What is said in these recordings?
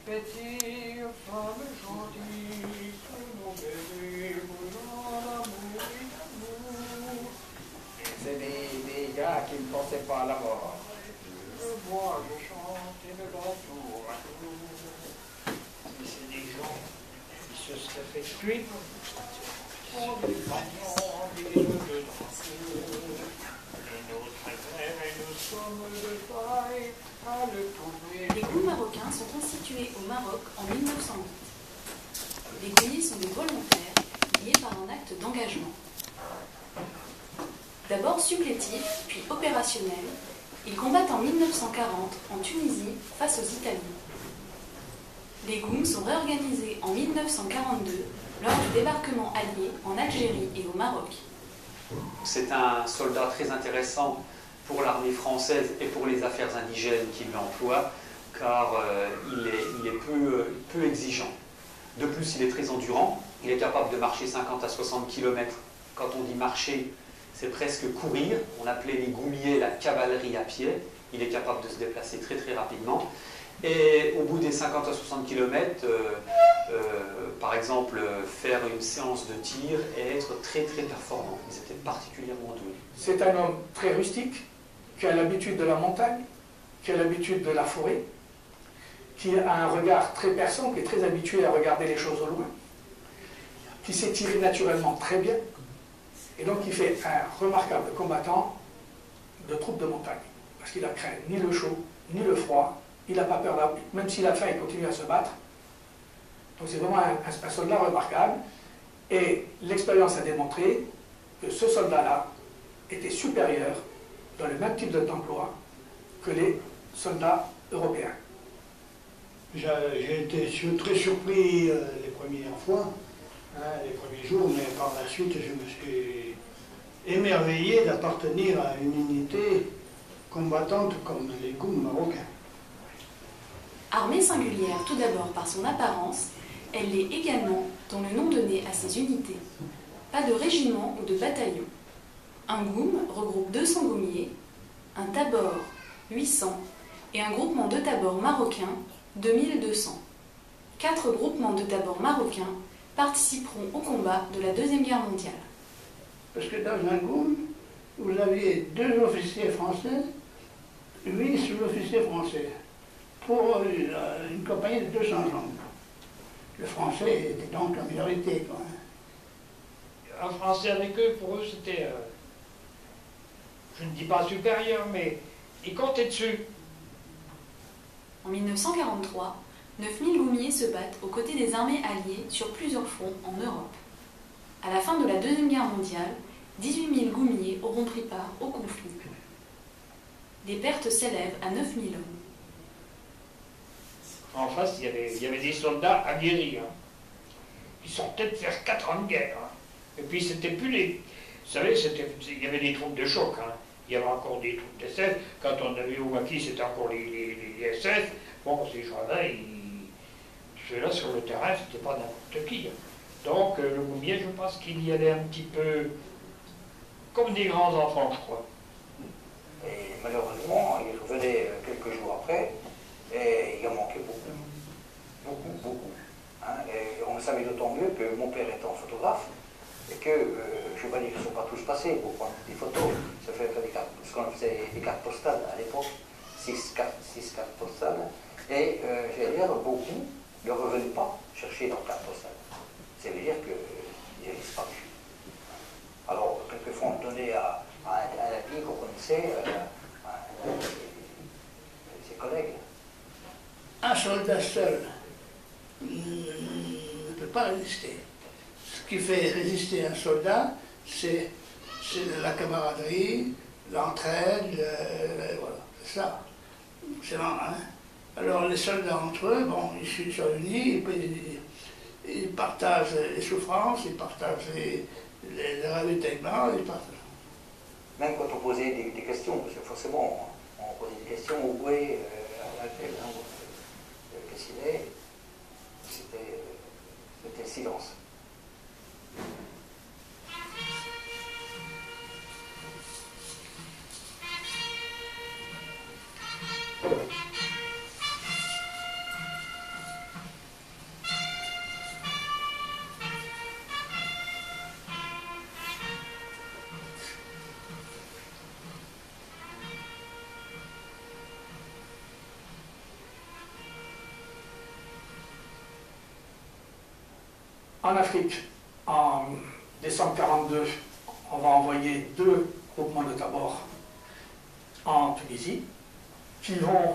pétille, femme gentille, que nos bébés brûlant l'amour et l'amour. C'est des gars qui ne pensaient pas à la mort. Je vois, je chante et me bat tour à tour. Mais c'est des gens qui se seraient fait tuer. On des compagnons, des deux drapeaux. Et notre frères et nous sommes de paille à le trouver. Les goums marocains sont constitués au Maroc en 1908. Les goumiers sont des volontaires liés par un acte d'engagement. D'abord supplétifs, puis opérationnels, ils combattent en 1940 en Tunisie face aux Italiens. Les goums sont réorganisés en 1942 lors du débarquement allié en Algérie et au Maroc. C'est un soldat très intéressant pour l'armée française et pour les affaires indigènes qui l'emploient, car il est peu exigeant. De plus, il est très endurant, il est capable de marcher 50 à 60 km. Quand on dit marcher, c'est presque courir. On appelait les goumiers la cavalerie à pied. Il est capable de se déplacer très très rapidement. Et au bout des 50 à 60 km, par exemple, faire une séance de tir et être très très performant. Ils étaient particulièrement doués. C'est un homme très rustique, qui a l'habitude de la montagne, qui a l'habitude de la forêt, qui a un regard très perçant, qui est très habitué à regarder les choses au loin, qui sait tirer naturellement très bien, et donc il fait un remarquable combattant de troupes de montagne, parce qu'il a craint ni le chaud, ni le froid, il n'a pas peur d'arbre, même s'il a faim, il continue à se battre. Donc c'est vraiment un soldat remarquable, et l'expérience a démontré que ce soldat-là était supérieur dans le même type d'emploi que les soldats européens. J'ai été très surpris les premières fois, les premiers jours, mais par la suite, je me suis émerveillé d'appartenir à une unité combattante comme les goums marocains. Armée singulière tout d'abord par son apparence, elle l'est également dans le nom donné à ses unités. Pas de régiment ou de bataillon. Un goum regroupe 200 goumiers, un tabor 800 et un groupement de tabors marocains 2200. 4 groupements de tabors marocains participeront au combat de la Deuxième Guerre mondiale. Parce que dans un goum, vous aviez 2 officiers français, 8 sous-officiers français, pour une compagnie de 200 hommes. Le français était donc la minorité, quoi. Un Français avec eux, pour eux, c'était, je ne dis pas supérieur, mais ils comptaient dessus. En 1943, 9000 goumiers se battent aux côtés des armées alliées sur plusieurs fronts en Europe. À la fin de la Deuxième Guerre mondiale, 18 000 goumiers auront pris part au conflit. Des pertes s'élèvent à 9000 hommes. En face, il y avait des soldats aguerris. Hein. Ils sortaient de faire 4 ans de guerre. Hein. Et puis, c'était plus les... Vous savez, il y avait des troupes de choc. Hein. Il y avait encore des troupes d'SS. Quand on avait au maquis, c'était encore les SS. Bon, ces gens-là, ceux-là sur le terrain, c'était pas n'importe qui. Hein. Donc, le goumier, je pense qu'il y allait un petit peu comme des grands enfants, je crois. Et malheureusement, il revenait quelques jours après, et il en manquait beaucoup. Hein. Et on le savait d'autant mieux que mon père étant photographe, et que, je ne vais pas dire qu'ils ne sont pas tous passés pour prendre des photos, ça fait des cartes, parce qu'on faisait des cartes postales à l'époque, 6 cartes postales, et j'allais dire, beaucoup ne revenaient pas chercher leurs cartes postales. Ça veut dire qu'ils avaient disparu. Alors, quelquefois, on donnait à un ami qu'on connaissait, à ses collègues. Un soldat seul ne peut pas résister. Ce qui fait résister un soldat, c'est la camaraderie, l'entraide, voilà, c'est ça. C'est marrant, hein. Alors les soldats entre eux, bon, ils se réunissent, ils partagent les souffrances, ils partagent les ravitaillements, ils partagent. Même quand on posait des questions, parce que forcément on posait des questions, où est qu'est-ce qu'il est, c'était le silence. En Afrique, en décembre 1942, on va envoyer 2 groupements de Tabor en Tunisie, qui vont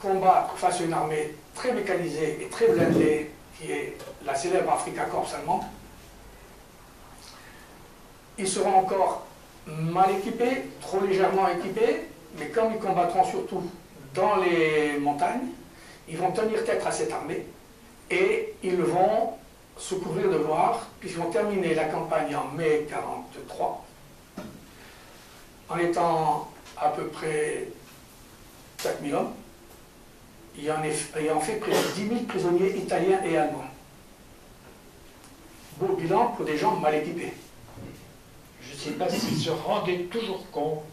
combattre face à une armée très mécanisée et très blindée, qui est la célèbre Afrika Korps allemande. Ils seront encore mal équipés, trop légèrement équipés, mais comme ils combattront surtout dans les montagnes, ils vont tenir tête à cette armée et ils vont se couvrir de gloire, puisqu'ils vont terminer la campagne en mai 1943, en étant à peu près 4000 hommes, ayant fait près de 10 000 prisonniers italiens et allemands. Beau bilan pour des gens mal équipés. Je ne sais pas s'ils se rendaient toujours compte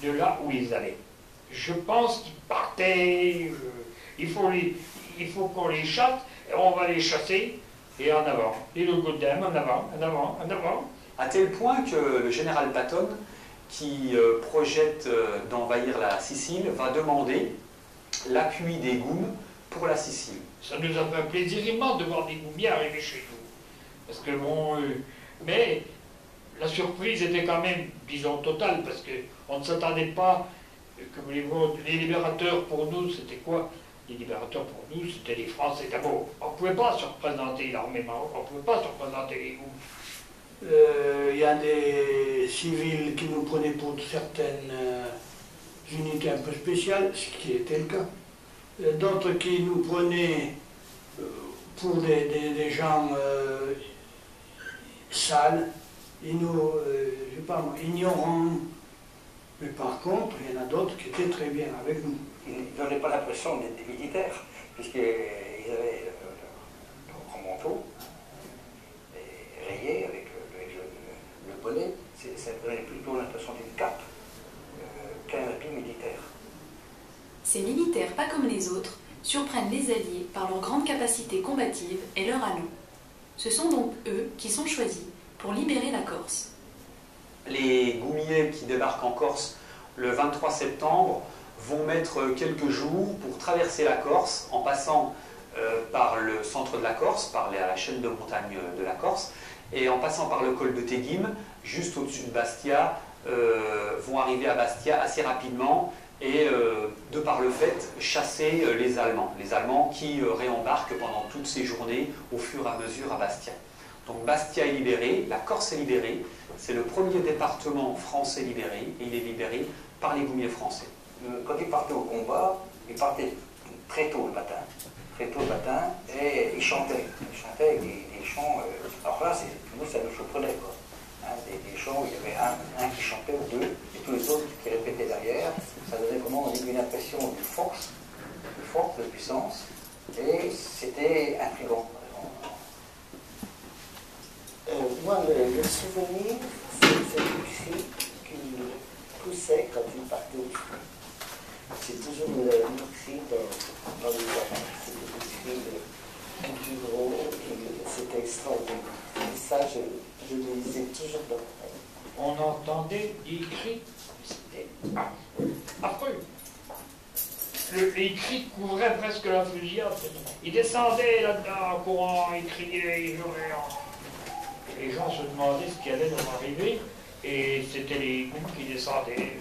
de là où ils allaient. Je pense qu'ils partaient, il faut qu'on les chasse, et on va les chasser, et en avant. Et le Godem, en avant, en avant, en avant. À tel point que le général Patton, qui projette d'envahir la Sicile, va demander l'appui des Goums pour la Sicile. Ça nous a fait un plaisir immense de voir des Goumiers arriver chez nous. Parce que bon, mais la surprise était quand même, disons, totale, parce qu'on ne s'attendait pas, que voulez-vous, les libérateurs pour nous, c'était quoi? Les libérateurs pour nous, c'était les Français d'abord. On ne pouvait pas se représenter l'armée marocaine, on ne pouvait pas se représenter les Goums. Il y a des civils qui nous prenaient pour certaines unités un peu spéciales, ce qui était le cas. D'autres qui nous prenaient pour des gens sales, je sais pas moi, ignorants. Mais par contre, il y en a d'autres qui étaient très bien avec nous. Ils ne donnaient pas l'impression d'être des militaires, puisqu'ils avaient leur grand manteau, rayé avec le bonnet. Ça donnait plutôt l'impression d'une cape qu'un habit militaire. Ces militaires, pas comme les autres, surprennent les Alliés par leur grande capacité combative et leur allant. Ce sont donc eux qui sont choisis pour libérer la Corse. Les Goumiers qui débarquent en Corse le 23 septembre vont mettre quelques jours pour traverser la Corse en passant par le centre de la Corse, par la chaîne de montagne de la Corse, et en passant par le col de Teguim, juste au-dessus de Bastia, vont arriver à Bastia assez rapidement et, de par le fait, chasser les Allemands qui réembarquent pendant toutes ces journées au fur et à mesure à Bastia. Donc Bastia est libéré, la Corse est libérée, c'est le premier département français libéré, et il est libéré par les Goumiers français. Quand ils partaient au combat, ils partaient très tôt le matin, et ils chantaient avec des chants, alors là, nous ça nous surprenait, quoi. Hein, des chants où il y avait un qui chantait ou deux, et tous les autres qui répétaient derrière. Ça donnait vraiment une impression de force, de puissance, et c'était intriguant. Moi, le souvenir, c'est le cri qu'il poussait quand il partait au front. C'est toujours le cri dans les oreilles. C'était le cri le plus gros, et c'était extraordinaire. Et ça, je le lisais toujours dans l'oreille. On entendait des cris, c'était affreux. Les cris couvraient presque la fusillade. Ils descendaient là-dedans en courant, ils criaient, ils hurlaient. Les gens se demandaient ce qui allait leur arriver, et c'était les Goums qui descendaient.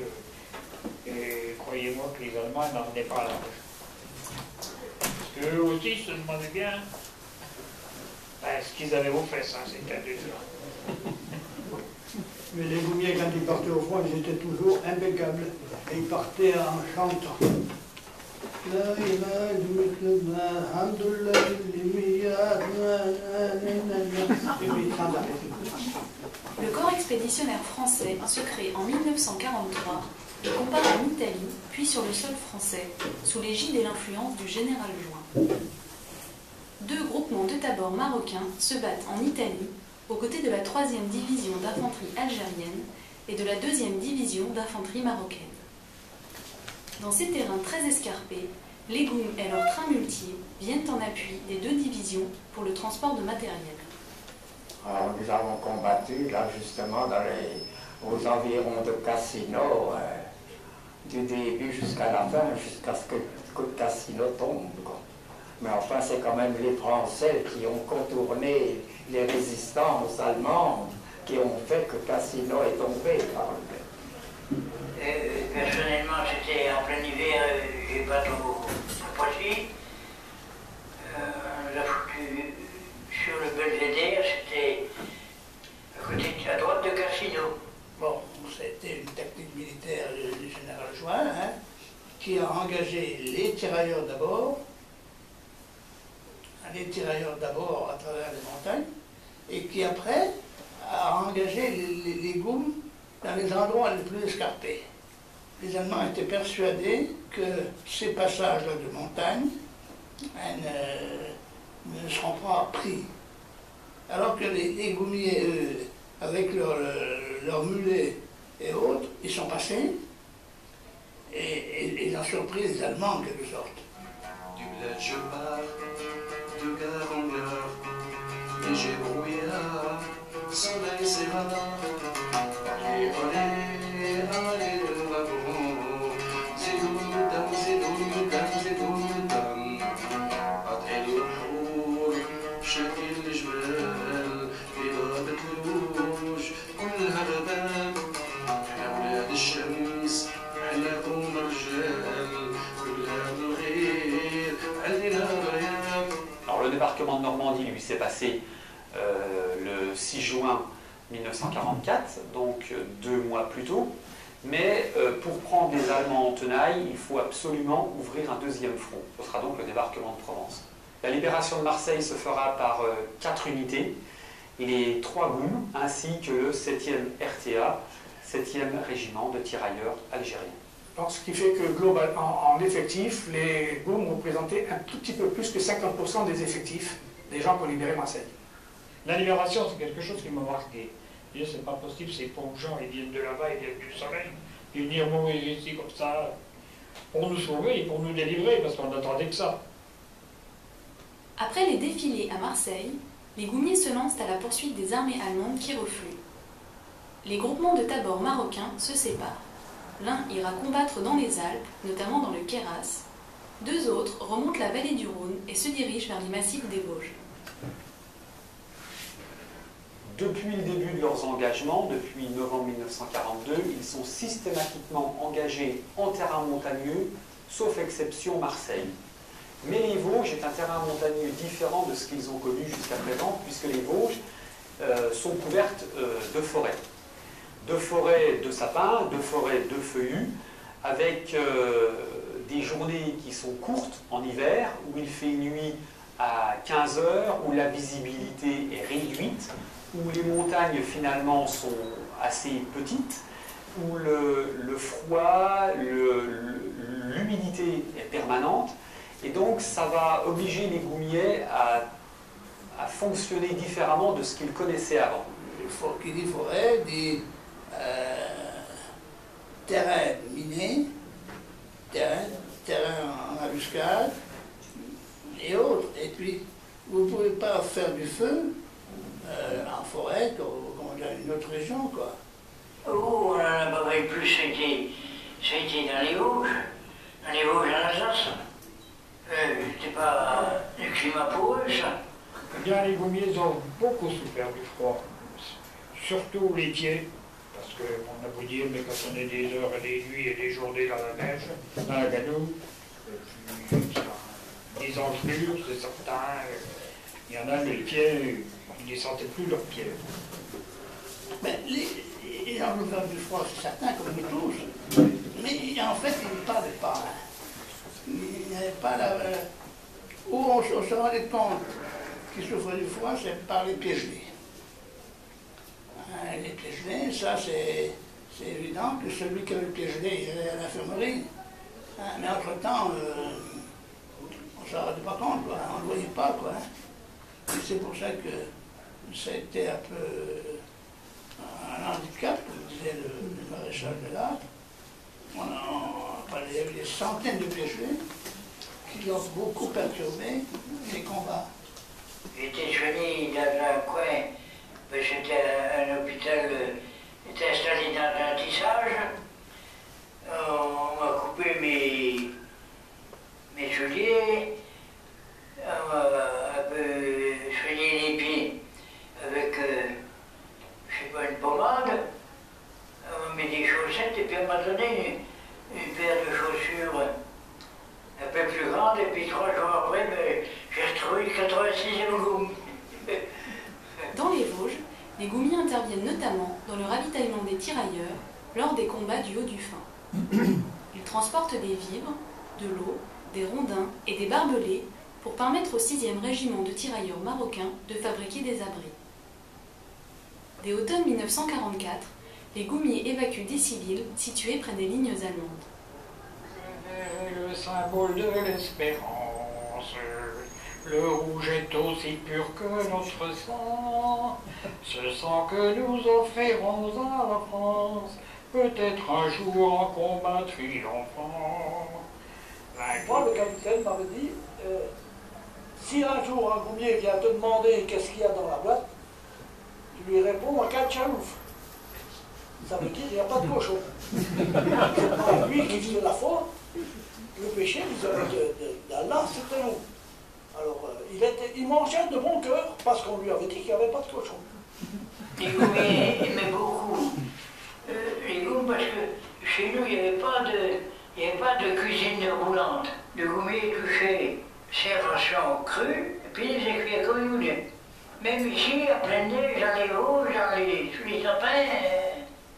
Et croyez-moi que les Allemands n'en venaient pas à la bouche. Parce qu'eux aussi se demandaient bien ce qu'ils avaient aux fesses, hein, c'était deux ans. Mais les Goumiers, quand ils partaient au front, ils étaient toujours impeccables. Et ils partaient en chantant. Le corps expéditionnaire français se crée en 1943 et combat en Italie, puis sur le sol français, sous l'égide et l'influence du général Join. 2 groupements de Tabor marocains se battent en Italie, aux côtés de la 3e division d'infanterie algérienne et de la 2e division d'infanterie marocaine. Dans ces terrains très escarpés, les Goums et leurs trains muletiers viennent en appui des 2 divisions pour le transport de matériel. Alors, nous avons combattu là justement aux environs de Cassino, du début jusqu'à la fin, jusqu'à ce que Cassino tombe, quoi. Mais enfin, c'est quand même les Français qui ont contourné les résistances allemandes qui ont fait que Cassino est tombé. Personnellement, c'était en plein hiver, j'ai pas trop précis. On l'a foutu sur le Belvédère, c'était à droite de Cassino. Bon, c'était une tactique militaire du général Join, hein, qui a engagé les tirailleurs d'abord à travers les montagnes, et qui après a engagé les goums dans les endroits les plus escarpés. Les Allemands étaient persuadés que ces passages-là de montagne ne seront pas pris. Alors que les goumiers, eux, avec leurs mulets et autres, ils sont passés et ils ont surpris les Allemands en quelque sorte. Du bled je pars, de gare en gare, léger brouillard, soleil s'évade, allez, allez, allez le wagon, zidou dam, at el الحور شكل الجبال إضاءة الوش كلها غبال احنا ولاد الشمس حلاكم رجال كلها بالغير علينا ريال. Alors le débarquement de Normandie, lui, s'est passé le 6 juin 1944, donc 2 mois plus tôt. Mais pour prendre les Allemands en tenaille, il faut absolument ouvrir un deuxième front. Ce sera donc le débarquement de Provence. La libération de Marseille se fera par 4 unités, les 3 GOUM, ainsi que le 7e RTA, 7e régiment de tirailleurs algériens. Donc, ce qui fait que globalement, en effectif, les GOUM représentaient un tout petit peu plus que 50% des effectifs des gens qui ont libéré Marseille. La libération, c'est quelque chose qui m'a marqué. C'est pas possible, ces pauvres gens, ils viennent de là-bas, ils viennent du soleil, ils viennent mourir ici comme ça, pour nous sauver et pour nous délivrer, parce qu'on n'attendait que ça. Après les défilés à Marseille, les goumiers se lancent à la poursuite des armées allemandes qui refluent. Les groupements de Tabor marocains se séparent. L'un ira combattre dans les Alpes, notamment dans le Queyras. 2 autres remontent la vallée du Rhône et se dirigent vers les massifs des Vosges. Depuis le début de leurs engagements, depuis novembre 1942, ils sont systématiquement engagés en terrain montagneux, sauf exception Marseille. Mais les Vosges est un terrain montagneux différent de ce qu'ils ont connu jusqu'à présent, puisque les Vosges sont couvertes de forêts. De forêts de sapins, de forêts de feuillus, avec des journées qui sont courtes en hiver, où il fait nuit à 15 heures, où la visibilité est réduite, où les montagnes finalement sont assez petites, où le froid, l'humidité est permanente, et donc ça va obliger les goumiers à fonctionner différemment de ce qu'ils connaissaient avant. Qui dit forêt, dit terrain miné, terrain en embuscade et autres. Et puis, vous ne pouvez pas faire du feu en forêt comme dans une autre région, quoi. Oh, on en a pas mal plus, c'était dans les Vosges en Alsace. C'était pas le climat pour eux, ça. Eh bien, les goumiers ont beaucoup souffert du froid, surtout les pieds, parce qu'on a beau dire, mais quand on est des heures et des nuits et des journées dans la neige, dans la gadoue, des engelures, c'est certain, il y en a, les pieds, ils ne sentaient plus leurs pieds. Mais ils ont souffert du froid, c'est certain, comme nous tous, mais en fait, ils ne parlaient pas. Il n'y avait pas la... Où on se rendait compte qu'ils souffraient du froid, c'est par les pieds gelés. Les pieds gelés, ça c'est évident que celui qui avait le pied gelé, il allait à l'infirmerie. Mais entre-temps, on ne s'en rendait pas compte, quoi. On ne le voyait pas, quoi. Et c'est pour ça que c'était un peu un handicap, comme disait le maréchal de l'Arc. Il y avait des centaines de pieds gelés qui ont beaucoup perturbé les combats. J'étais soigné dans un coin, c'était un hôpital, était installé dans un tissage. On m'a coupé mes souliers, et puis 3 jours après, ben, j'ai retrouvé le 86e goum. Dans les Vosges, les goumiers interviennent notamment dans le ravitaillement des tirailleurs lors des combats du Haut-du-Fain. Ils transportent des vivres, de l'eau, des rondins et des barbelés pour permettre au 6e régiment de tirailleurs marocains de fabriquer des abris. Dès automne 1944, les goumiers évacuent des civils situés près des lignes allemandes. Le symbole de l'espérance, le rouge est aussi pur que notre sang, ce sang que nous offrirons à la France, peut-être un jour en combat triomphant. Moi, le capitaine m'avait dit, si un jour un goumier vient te demander qu'est-ce qu'il y a dans la boîte, tu lui réponds un cachalouf. Ça veut dire qu'il n'y a pas de cochon. C'est lui qui faisait la faute, le péché d'Allah, c'était nous. Alors, il mangeait de bon cœur parce qu'on lui avait dit qu'il n'y avait pas de cochon. Les goumiers aimaient beaucoup les goums parce que chez nous, il n'y avait pas de cuisine roulante. Le goumier touchait ses rations crues et puis il les écrivait comme il voulait. Même ici, à pleine neige, dans les Vosges, sous les sapins,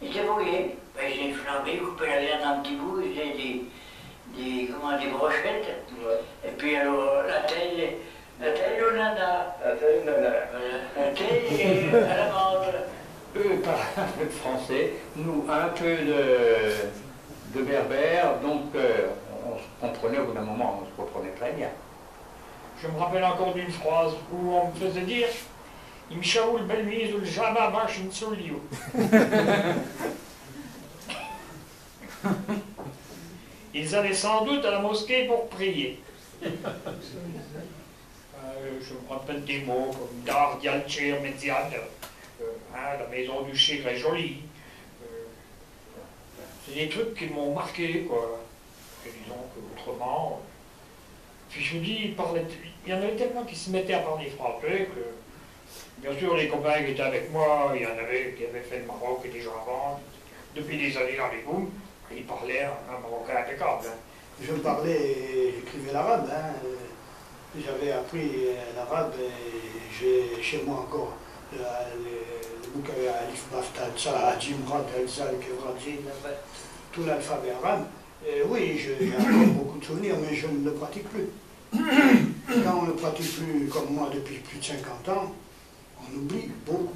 ils se débrouillaient. Ben, ils faisaient flamber, ils coupaient la viande en petits bouts, ils faisaient des brochettes. Ouais. Et puis alors, la taille au nana. La taille au nana. La taille à la menthe. Eux parlaient un peu de français, nous un peu de berbère, donc on se comprenait au bout d'un moment, on se comprenait très bien. Je me rappelle encore d'une phrase où on me faisait dire « Imshaoul belmise ou le jama machin solio ». Ils allaient sans doute à la mosquée pour prier. Je me rappelle des mots comme Dar, Dialcher, Median, la maison du Chir est jolie. C'est des trucs qui m'ont marqué, quoi. Et disons qu'autrement. Puis je me dis, il y en avait tellement qui se mettaient à parler français que, bien sûr, les copains qui étaient avec moi, il y en avait qui avaient fait le Maroc et déjà avant, depuis des années dans les Goums, ils parlaient un marocain impeccable. Je parlais, j'écrivais l'arabe. J'avais appris l'arabe et j'ai chez moi encore le bouquin Alif Bafta, Tsa, Adjim, Rad, Elzal, Kevrajin, tout l'alphabet arabe. Et oui, j'ai encore beaucoup de souvenirs, mais je ne le pratique plus. Quand on ne le pratique plus, comme moi, depuis plus de 50 ans, on oublie beaucoup.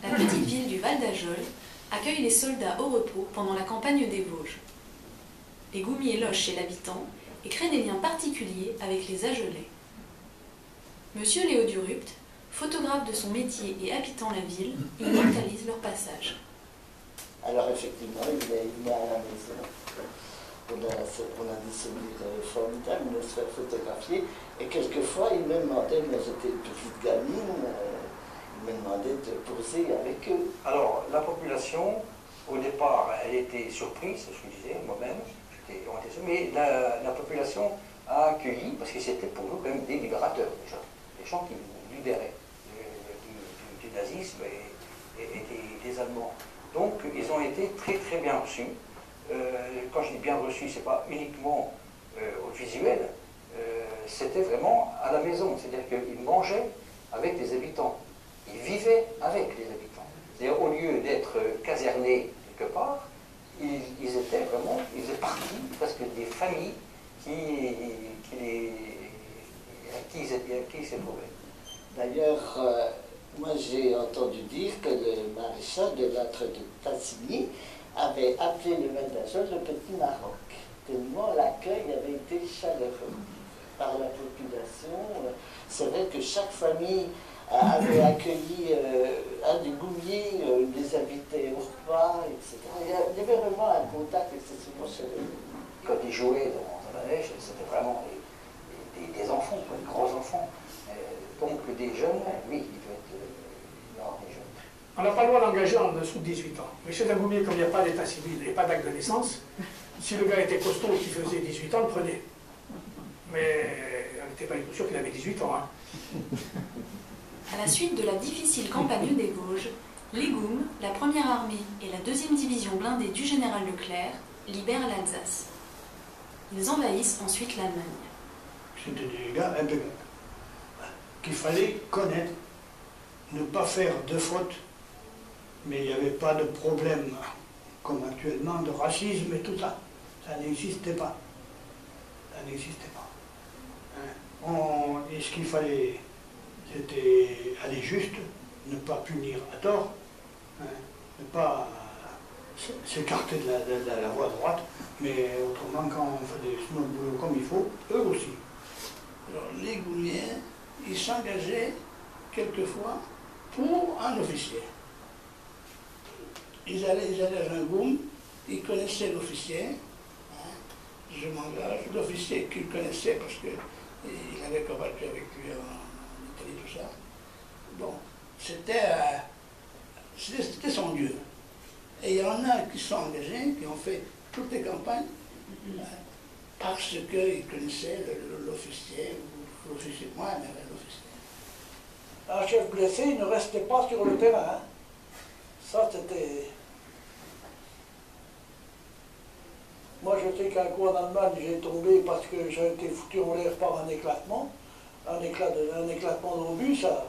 La petite ville du Val d'Ajol accueille les soldats au repos pendant la campagne des Vosges. Les goumiers logent chez l'habitant et créent des liens particuliers avec les Ajolais. Monsieur Léo Durupt, photographe de son métier et habitant la ville, immortalise leur passage. Alors effectivement, il venait à la maison. On a des souvenirs formidables, il se fait photographier. Et quelquefois, il me demandait, moi j'étais une petite gamine, il me demandait de poser avec eux. Alors, la population, au départ, elle était surprise, c'est ce que je disais, moi-même, mais la population a accueilli, parce que c'était pour nous quand même des libérateurs déjà, des gens qui nous libéraient du nazisme et des Allemands. Donc, ils ont été très très bien reçus. Quand je dis bien reçus, c'est pas uniquement au visuel, c'était vraiment à la maison, c'est-à-dire qu'ils mangeaient avec les habitants. Ils vivaient avec les habitants. C'est-à-dire, au lieu d'être casernés quelque part, ils étaient vraiment, ils faisaient partie presque des familles qui ils s'éprouvaient. D'ailleurs, moi j'ai entendu dire que le maréchal de l'âtre de Tassigny avait appelé le Val d'Ajol le Petit Maroc, tellement l'accueil avait été chaleureux par la population. C'est vrai que chaque famille avait accueilli un des goumiers, les invités au repas, etc. Il y avait vraiment un contact excessivement chaleureux. Quand ils jouaient dans la neige, c'était vraiment des enfants, quoi, des gros enfants. Donc des jeunes, oui, ils devaient être des jeunes. On n'a pas le droit d'engager en dessous de 18 ans. Mais chez un goumier, comme il n'y a pas d'état civil et pas d'acte de naissance, si le gars était costaud et qu'il faisait 18 ans, on le prenait. Mais on n'était pas du tout sûr qu'il avait 18 ans. À la suite de la difficile campagne des Vosges, les Goums, la première armée et la 2e division blindée du général Leclerc libèrent l'Alsace. Ils envahissent ensuite l'Allemagne. C'était des gars impeccables. Qu'il fallait connaître, ne pas faire de fautes, mais il n'y avait pas de problème, comme actuellement, de racisme et tout ça. Ça n'existait pas. Ça n'existait pas. Et ce qu'il fallait, c'était aller juste, ne pas punir à tort, ne pas s'écarter de la voie droite, mais autrement, quand on faisait notre boulot comme il faut, eux aussi. Alors, les Goumiens, ils s'engageaient quelquefois pour un officier. Ils allaient à un goum, ils connaissaient l'officier. Je m'engage, l'officier qu'ils connaissaient parce qu'il avait combattu avec lui en Italie, tout ça. Bon, c'était son dieu. Et il y en a qui sont engagés, qui ont fait toutes les campagnes parce qu'ils connaissaient l'officier, l'officier, moi, mais l'officier. Un chef blessé, il ne restait pas sur le terrain. Ça, c'était... Moi, je sais qu'un coup en Allemagne, j'ai tombé parce que j'ai été foutu en l'air par un éclatement. Un éclatement d'obus, ça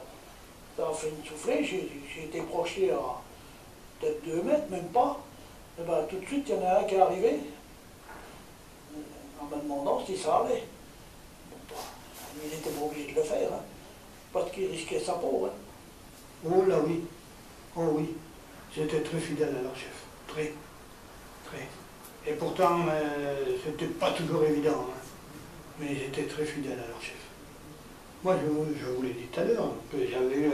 a fait une soufflée. J'ai été projeté à peut-être 2 mètres, même pas. Et ben, tout de suite, il y en a un qui est arrivé, en me demandant si ça allait. Bon, il n'était pas obligé de le faire, hein, parce qu'il risquait sa peau. Hein. Oh là oui, oh oui, j'étais très fidèle à leur chef, très. Et pourtant, c'était pas toujours évident, hein, mais j'étais très fidèle à leur chef. Moi, je vous l'ai dit tout à l'heure, que j'avais eu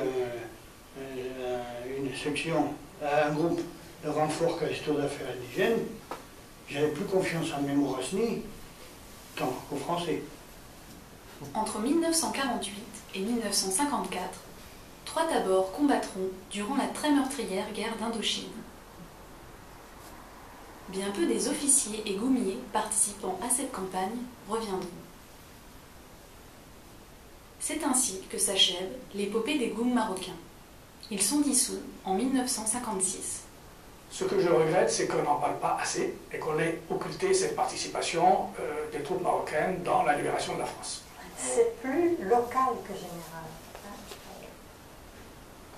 une section, un groupe de renfort Questo d'affaires indigènes. J'avais plus confiance en mes Mourasni tant qu'aux Français. Entre 1948 et 1954, 3 tabors combattront durant la très meurtrière guerre d'Indochine. Bien peu des officiers et goumiers participant à cette campagne reviendront. C'est ainsi que s'achève l'épopée des goums marocains. Ils sont dissous en 1956. Ce que je regrette, c'est qu'on n'en parle pas assez et qu'on ait occulté cette participation des troupes marocaines dans la libération de la France. C'est plus local que général.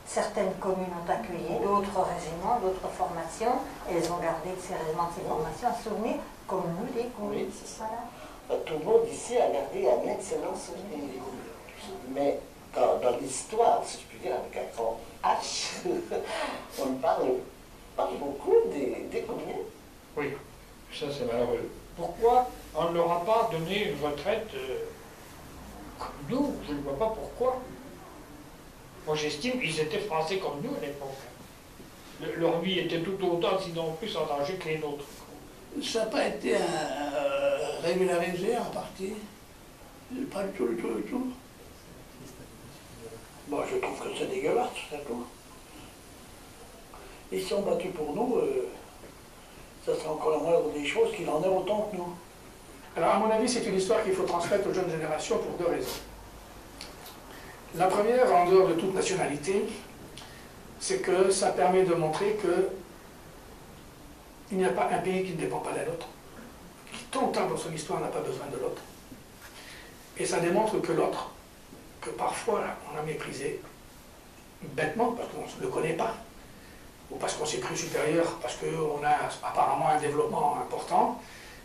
Certaines communes ont accueilli d'autres régiments, d'autres formations, et elles ont gardé de ces régiments, de ces formations, un souvenir comme nous, les communes. Voilà. Tout le monde ici a gardé un excellent souvenir. Mais dans l'histoire, si je puis dire, avec un grand H, on parle beaucoup des communes. Oui, ça c'est malheureux. Pourquoi on ne leur a pas donné une retraite comme nous? Je ne vois pas pourquoi. Moi j'estime qu'ils étaient français comme nous à l'époque. Leur vie était tout autant, sinon plus en danger que les nôtres. Ça n'a pas été régularisé en partie. Pas du tout, du tout, du tout. Moi, je trouve que c'est dégueulasse, c'est tout. Ils sont battus pour nous, ça sera encore la moindre des choses qu'il en ait autant que nous. Alors, à mon avis, c'est une histoire qu'il faut transmettre aux jeunes générations pour 2 raisons. La première, en dehors de toute nationalité, c'est que ça permet de montrer que il n'y a pas un pays qui ne dépend pas de l'autre, qui tant dans son histoire n'a pas besoin de l'autre. Et ça démontre que l'autre, que parfois on a méprisé, bêtement, parce qu'on ne le connaît pas, ou parce qu'on s'est cru supérieur, parce qu'on a apparemment un développement important,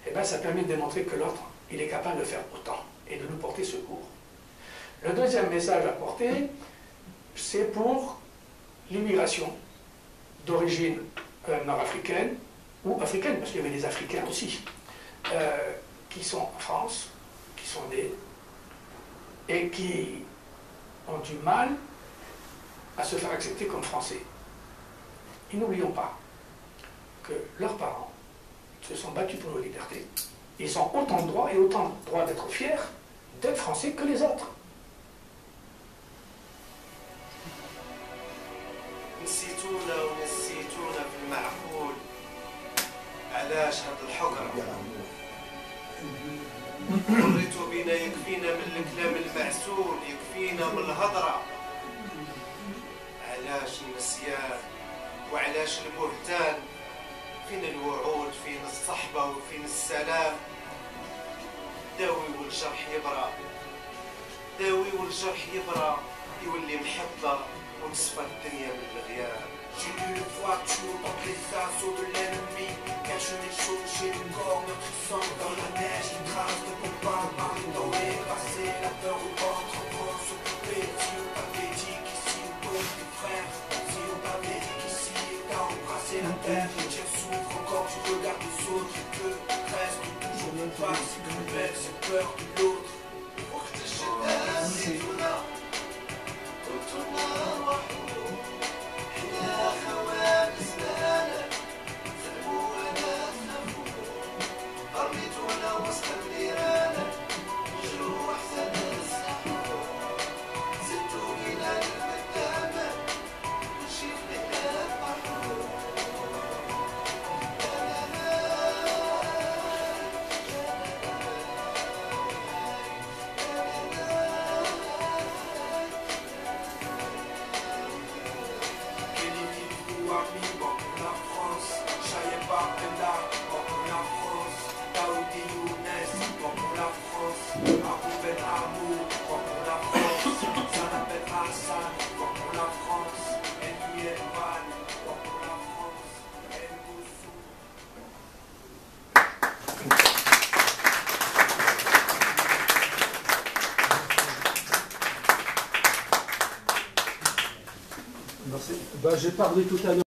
et bien ça permet de démontrer que l'autre, il est capable de faire autant, et de nous porter secours. Le deuxième message à porter, c'est pour l'immigration d'origine nord-africaine, ou africaine, parce qu'il y avait des Africains aussi, qui sont en France, qui sont nés, et qui ont du mal à se faire accepter comme français. Et n'oublions pas que leurs parents se sont battus pour nos libertés. Ils ont autant de droits et autant de droits d'être fiers d'être français que les autres. نسيتونا ونسيتونا في المعقول علاش هاد الحقرة وريتو بينا يكفينا من الكلام المعسول يكفينا من الهضرة علاش النسيان وعلاش البهتان فين الوعود فين الصحبة وفين السلام والجرح يبرى، داوي والجرح يبرى، يولي محبة ونصفى الدنيا من الغياب. J'ai vu le voiture dans les assauts de l'ennemi. Cache les choses, j'ai le corps, notre sang dans la neige. Une trace de combat, marée dans les passés. La peur au ventre, on s'occuper. Si on t'avait dit qu'ici on tombe des frères. Si on t'avait dit qu'ici t'as embrassé la terre. Tu souffres encore, tu regardes les autres. Que reste toujours mon pas, c'est cruel, c'est peur de l'autre. وقت الشتاء نسيتونا قلتولنا روحوا حنا خوان زبالة ظلمونا خافوا رميتونا وسط النيران جروح سنسحوا زدتوا بينا للقدام ونمشي في الحياة فرحوا J'ai parlé tout à l'heure.